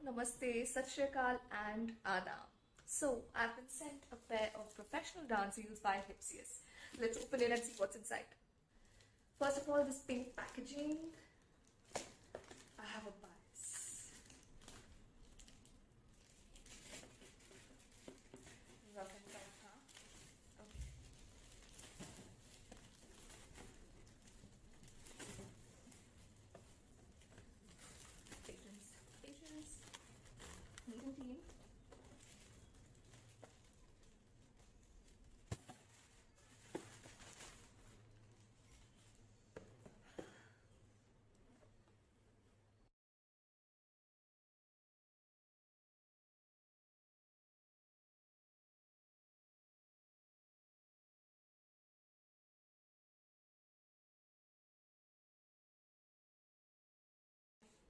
Namaste, Sat Shri Akal and Adab. So, I've been sent a pair of professional dance heels by Hipposeus. Let's open it and see what's inside. First of all, this pink packaging. I have a bias. Rough and tough, huh? Okay. Patience. Neat and clean.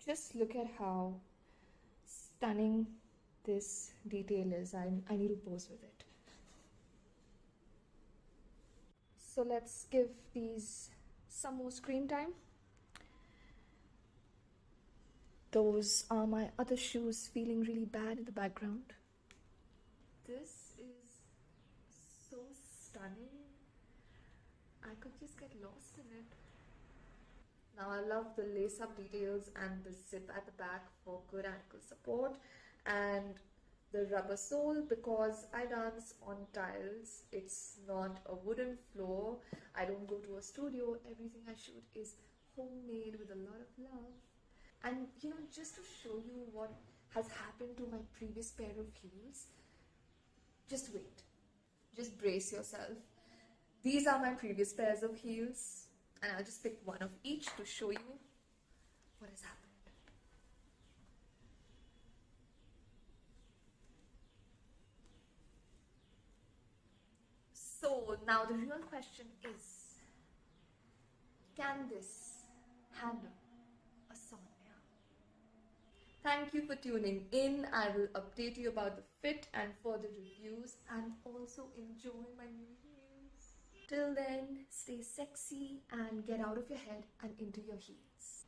Just look at how stunning this detail is. I need to pose with it. So let's give these some more screen time. Those are my other shoes feeling really bad in the background. This is so stunning. I could just get lost in it. Now I love the lace-up details and the zip at the back for good ankle support, and the rubber sole because I dance on tiles. It's not a wooden floor. I don't go to a studio. Everything I shoot is homemade with a lot of love. And just to show you what has happened to my previous pair of heels, just wait. Just brace yourself. These are my previous pairs of heels, and I'll just pick one of each to show you what has happened. So now the real question is, can this handle a Sonya? Thank you for tuning in. I will update you about the fit and further reviews, and also enjoy my new heels. Till then, stay sexy and get out of your head and into your heels.